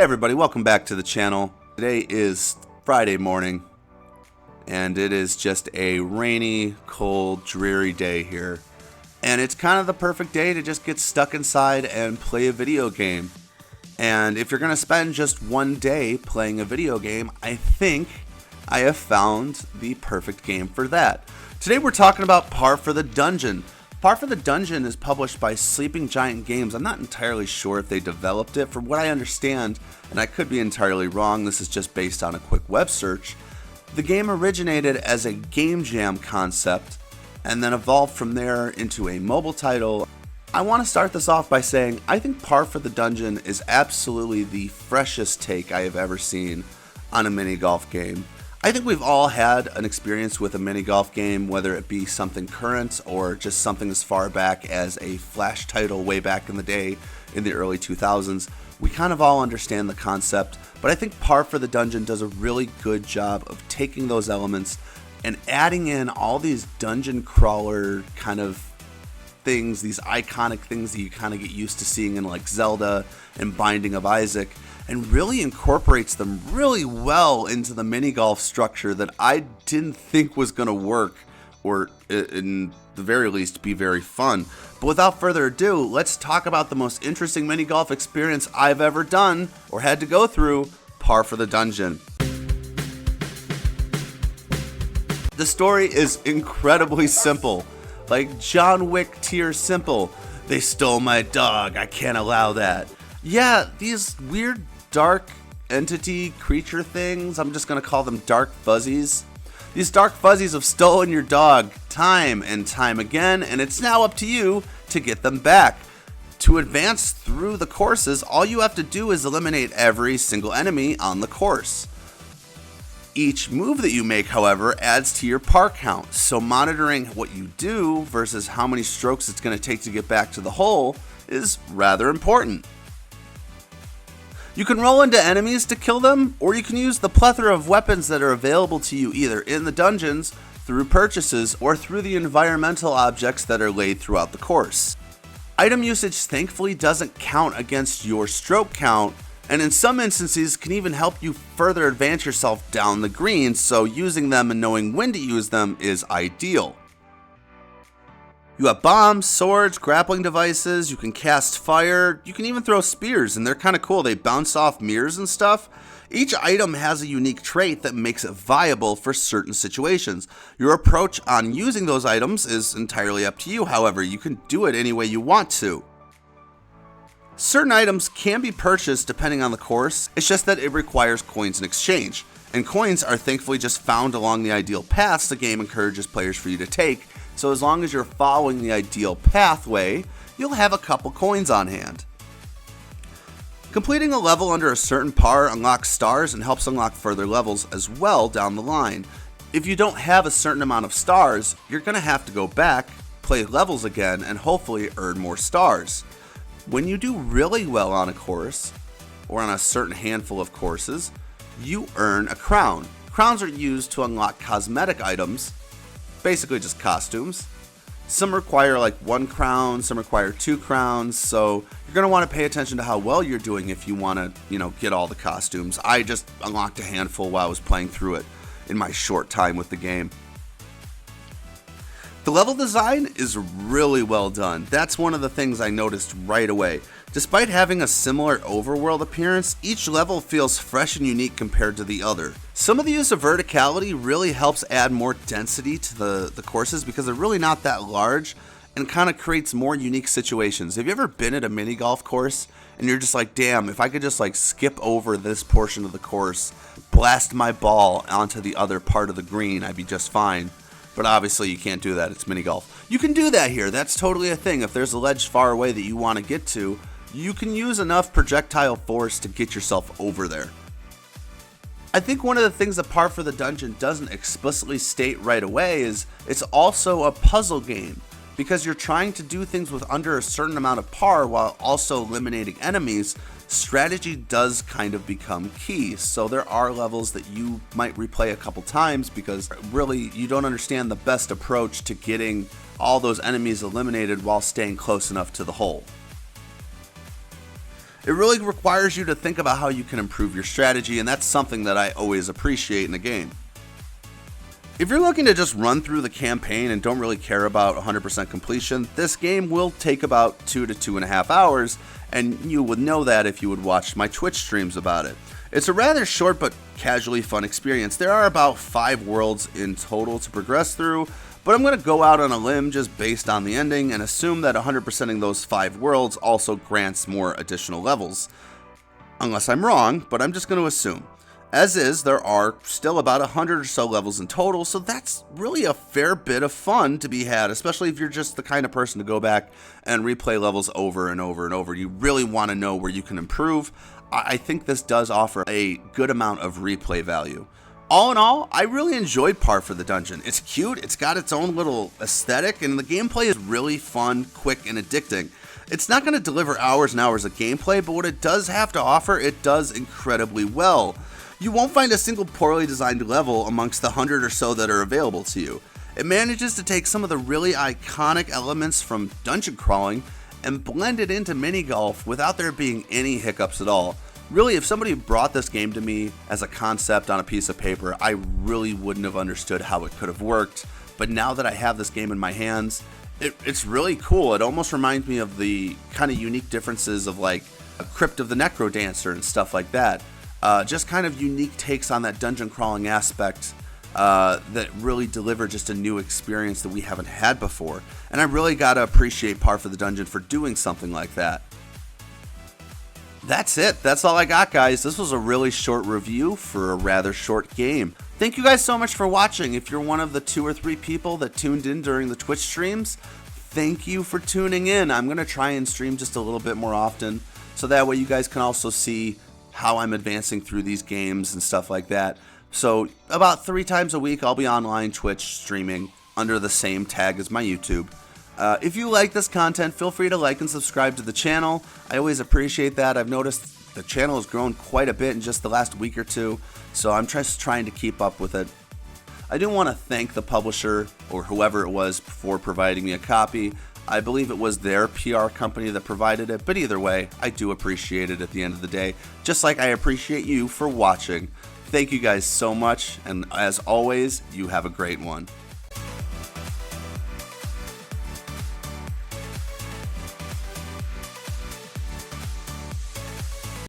Hey everybody, welcome back to the channel. Today is Friday morning, and it is just a rainy, cold, dreary day here. And it's kind of the perfect day to just get stuck inside and play a video game. And if you're going to spend just one day playing a video game, I think I have found the perfect game for that. Today we're talking about Par for the Dungeon. Par for the Dungeon is published by Sleeping Giant Games. I'm not entirely sure if they developed it. From what I understand, and I could be entirely wrong, this is just based on a quick web search, the game originated as a game jam concept and then evolved from there into a mobile title. I want to start this off by saying I think Par for the Dungeon is absolutely the freshest take I have ever seen on a mini golf game. I think we've all had an experience with a mini golf game, whether it be something current or just something as far back as a Flash title way back in the day in the early 2000s. We kind of all understand the concept, but I think Par for the Dungeon does a really good job of taking those elements and adding in all these dungeon crawler kind of things, these iconic things that you kind of get used to seeing in like Zelda and Binding of Isaac, and really incorporates them really well into the mini golf structure that I didn't think was going to work, or in the very least be very fun. But without further ado, let's talk about the most interesting mini golf experience I've ever done or had to go through, Par for the Dungeon. The story is incredibly simple, like John Wick tier simple. They stole my dog, I can't allow that. Yeah, these weird dark entity creature things, I'm just going to call them dark fuzzies. These dark fuzzies have stolen your dog time and time again, and it's now up to you to get them back. To advance through the courses, all you have to do is eliminate every single enemy on the course. Each move that you make, however, adds to your par count, so monitoring what you do versus how many strokes it's going to take to get back to the hole is rather important. You can roll into enemies to kill them, or you can use the plethora of weapons that are available to you either in the dungeons, through purchases, or through the environmental objects that are laid throughout the course. Item usage thankfully doesn't count against your stroke count, and in some instances can even help you further advance yourself down the green, so using them and knowing when to use them is ideal. You have bombs, swords, grappling devices, you can cast fire, you can even throw spears, and they're kind of cool. They bounce off mirrors and stuff. Each item has a unique trait that makes it viable for certain situations. Your approach on using those items is entirely up to you, however, you can do it any way you want to. Certain items can be purchased depending on the course, it's just that it requires coins in exchange. And coins are thankfully just found along the ideal paths the game encourages players for you to take. So as long as you're following the ideal pathway, you'll have a couple coins on hand. Completing a level under a certain par unlocks stars and helps unlock further levels as well down the line. If you don't have a certain amount of stars, you're going to have to go back, play levels again, and hopefully earn more stars. When you do really well on a course, or on a certain handful of courses, you earn a crown. Crowns are used to unlock cosmetic items, basically just costumes. Some require like 1 crown, some require 2 crowns, so you're going to want to pay attention to how well you're doing if you want to, get all the costumes. I just unlocked a handful while I was playing through it in my short time with the game. The level design is really well done. That's one of the things I noticed right away. Despite having a similar overworld appearance, each level feels fresh and unique compared to the other. Some of the use of verticality really helps add more density to the courses because they're really not that large and kind of creates more unique situations. Have you ever been at a mini golf course and you're just like, damn, if I could just like skip over this portion of the course, blast my ball onto the other part of the green, I'd be just fine. But obviously you can't do that, it's mini golf. You can do that here, that's totally a thing. If there's a ledge far away that you want to get to, you can use enough projectile force to get yourself over there. I think one of the things that Par for the Dungeon doesn't explicitly state right away is it's also a puzzle game, because you're trying to do things with under a certain amount of par while also eliminating enemies. Strategy does kind of become key, so there are levels that you might replay a couple times because really you don't understand the best approach to getting all those enemies eliminated while staying close enough to the hole. It really requires you to think about how you can improve your strategy, and that's something that I always appreciate in a game. If you're looking to just run through the campaign and don't really care about 100% completion, this game will take about 2 to 2.5 hours, and you would know that if you would watch my Twitch streams about it. It's a rather short but casually fun experience. There are about 5 worlds in total to progress through, but I'm going to go out on a limb just based on the ending and assume that 100%ing those 5 worlds also grants more additional levels. Unless I'm wrong, but I'm just going to assume. As is, there are still about 100 or so levels in total, so that's really a fair bit of fun to be had, especially if you're just the kind of person to go back and replay levels over and over and over. You really want to know where you can improve. I think this does offer a good amount of replay value. All in all, I really enjoyed Par for the Dungeon. It's cute, it's got its own little aesthetic, and the gameplay is really fun, quick, and addicting. It's not going to deliver hours and hours of gameplay, but what it does have to offer, it does incredibly well. You won't find a single poorly designed level amongst the 100 or so that are available to you. It manages to take some of the really iconic elements from dungeon crawling and blend it into mini golf without there being any hiccups at all. Really, if somebody brought this game to me as a concept on a piece of paper, I really wouldn't have understood how it could have worked. But now that I have this game in my hands, it's really cool. It almost reminds me of the kind of unique differences of like a Crypt of the Necrodancer and stuff like that. Just kind of unique takes on that dungeon crawling aspect that really deliver just a new experience that we haven't had before. And I really gotta appreciate Par for the Dungeon for doing something like that. That's it. That's all I got, guys. This was a really short review for a rather short game. Thank you guys so much for watching. If you're one of the 2 or 3 people that tuned in during the Twitch streams, thank you for tuning in. I'm gonna try and stream just a little bit more often, so that way you guys can also see how I'm advancing through these games and stuff like that. So about 3 times a week I'll be online Twitch streaming under the same tag as my YouTube. If you like this content, feel free to like and subscribe to the channel. I always appreciate that. I've noticed the channel has grown quite a bit in just the last week or two, so I'm just trying to keep up with it. I do want to thank the publisher or whoever it was for providing me a copy. I believe it was their PR company that provided it, but either way, I do appreciate it at the end of the day, just like I appreciate you for watching. Thank you guys so much, and as always, you have a great one.